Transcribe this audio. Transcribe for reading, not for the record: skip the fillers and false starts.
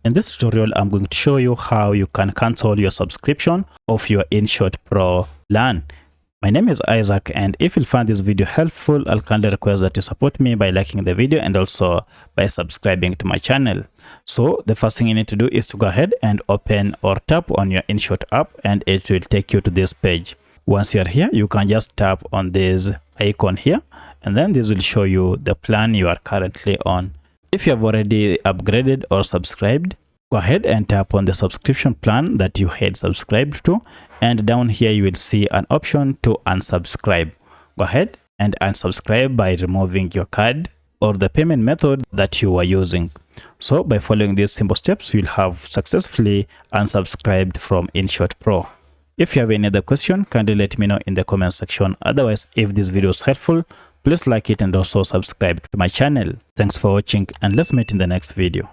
In this tutorial, I'm going to show you how you can cancel your subscription of your InShot Pro plan. My name is Isaac, and if you find this video helpful, I'll kindly request that you support me by liking the video and also by subscribing to my channel. So the first thing you need to do is to go ahead and open or tap on your InShot app, and it will take you to this page. Once you're here, you can just tap on this icon here, and then this will show you the plan you are currently on. If you have already upgraded or subscribed, go ahead and tap on the subscription plan that you had subscribed to, and down here you will see an option to unsubscribe. Go ahead and unsubscribe by removing your card or the payment method that you were using. So by following these simple steps, you'll have successfully unsubscribed from InShot Pro. If you have any other question, kindly let me know in the comment section. Otherwise, if this video is helpful, please like it and also subscribe to my channel. Thanks for watching, and let's meet in the next video.